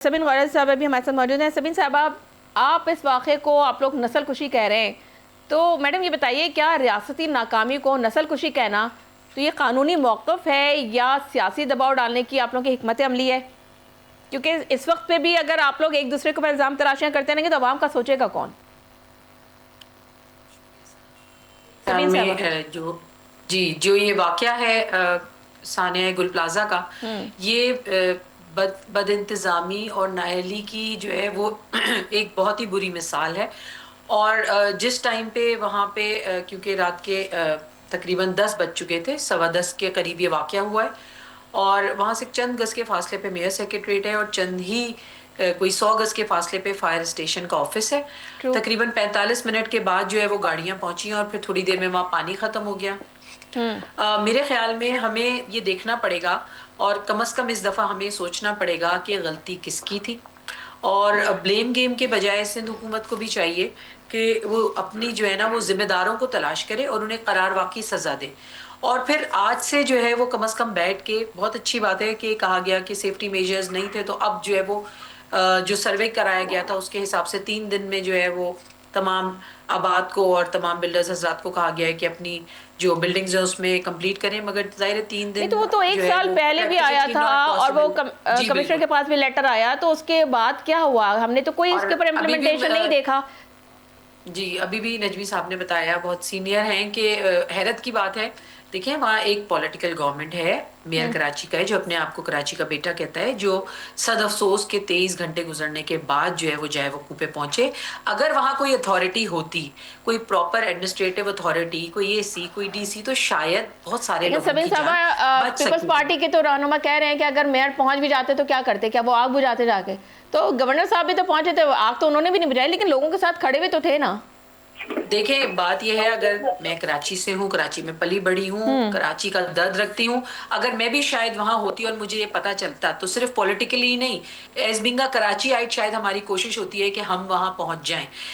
سبین غورت صاحب ابھی ہمارے ساتھ موجود ہیں. سبین صاحبہ، آپ اس واقعے کو آپ لوگ نسل کشی کہہ رہے ہیں، تو میڈم یہ بتائیے کیا ریاستی ناکامی کو نسل کشی کہنا تو یہ قانونی موقف ہے یا سیاسی دباؤ ڈالنے کی آپ لوگوں کی حکمت عملی ہے؟ کیونکہ اس وقت پہ بھی اگر آپ لوگ ایک دوسرے کے اوپر الزام تراشیاں کرتے رہیں گے تو عوام کا سوچے گا کون؟ سبین صاحبہ جو یہ واقعہ ہے ثانیہ گل پلازا کا، یہ بد انتظامی اور نااہلی کی جو ہے وہ ایک بہت ہی بری مثال ہے. اور جس ٹائم پہ وہاں پہ کیونکہ رات کے تقریباً 10 بج چکے تھے، 10:15 کے قریب یہ واقعہ ہوا ہے، اور وہاں سے چند گز کے فاصلے پہ میئر سیکریٹریٹ ہے اور چند ہی کوئی 100 گز کے فاصلے پہ فائر اسٹیشن کا آفس ہے. ٹرو. تقریباً 45 منٹ کے بعد جو ہے وہ گاڑیاں پہنچی اور پھر تھوڑی دیر میں وہاں پانی ختم ہو گیا. میرے خیال میں ہمیں یہ دیکھنا پڑے گا اور کم از کم اس دفعہ ہمیں سوچنا پڑے گا کہ غلطی کس کی تھی، اور بلیم گیم کے بجائے سندھ حکومت کو بھی چاہیے کہ وہ اپنی جو ہے نا وہ ذمہ داروں کو تلاش کرے اور انہیں قرار واقعی سزا دے. اور پھر آج سے جو ہے وہ کم از کم بیٹھ کے، بہت اچھی بات ہے کہ کہا گیا کہ سیفٹی میجرز نہیں تھے، تو اب جو ہے وہ جو سروے کرایا گیا تھا اس کے حساب سے 3 دن میں جو ہے وہ تمام آباد کو اور تمام بلڈرز حضرات کو کہا گیا ہے کہ اپنی جو بلڈنگز ہیں اس میں کمپلیٹ کریں، مگر ظاہر 3 نہیں دن تو وہ تو ایک جو ہے سال وہ پہلے بھی آیا پریکٹیکلی تھا ناٹ اور وہ پاسبل. جی کمشنر بالکل. کے پاس بھی لیٹر آیا، تو اس کے بعد کیا ہوا؟ ہم نے تو کوئی اس اور کے اوپر ابھی بھی امپلیمنٹیشن نہیں دیکھا. جی ابھی بھی نجمی صاحب نے بتایا، بہت سینئر ہیں، کہ حیرت کی بات ہے. دیکھیں وہاں ایک پولیٹیکل گورنمنٹ ہے، میئر کراچی کا ہے، جو اپنے آپ کو کراچی کا بیٹا کہتا ہے، جو صد افسوس کے 23 گھنٹے گزرنے کے بعد جو ہے وہ جائے وقوع پہ پہنچے. اگر وہاں کوئی اتھارٹی ہوتی، کوئی پراپر ایڈمنسٹریٹو اتھارٹی، کوئی اے سی، کوئی ڈی سی، تو شاید بہت سارے لیکن لوگوں سبین کی جان صاحبہ، بچ پیپلز سکتی تھی. پارٹی کے تو رہنما کہہ رہے ہیں کہ اگر میئر پہنچ بھی جاتے تو کیا کرتے؟ کیا وہ آگ بجھاتے جا کے؟ تو گورنر صاحب بھی تو پہنچے تھے، آگ تو انہوں نے بھی نہیں بجھائی، لیکن لوگوں کے ساتھ کھڑے ہوئے تو تھے نا. دیکھیں بات یہ ہے، اگر میں کراچی سے ہوں، کراچی میں پلی بڑی ہوں، کراچی کا درد رکھتی ہوں، اگر میں بھی شاید وہاں ہوتی اور مجھے یہ پتا چلتا، تو صرف پولیٹیکلی ہی نہیں، ایز بینگ اے کراچی آئٹ شاید ہماری کوشش ہوتی ہے کہ ہم وہاں پہنچ جائیں.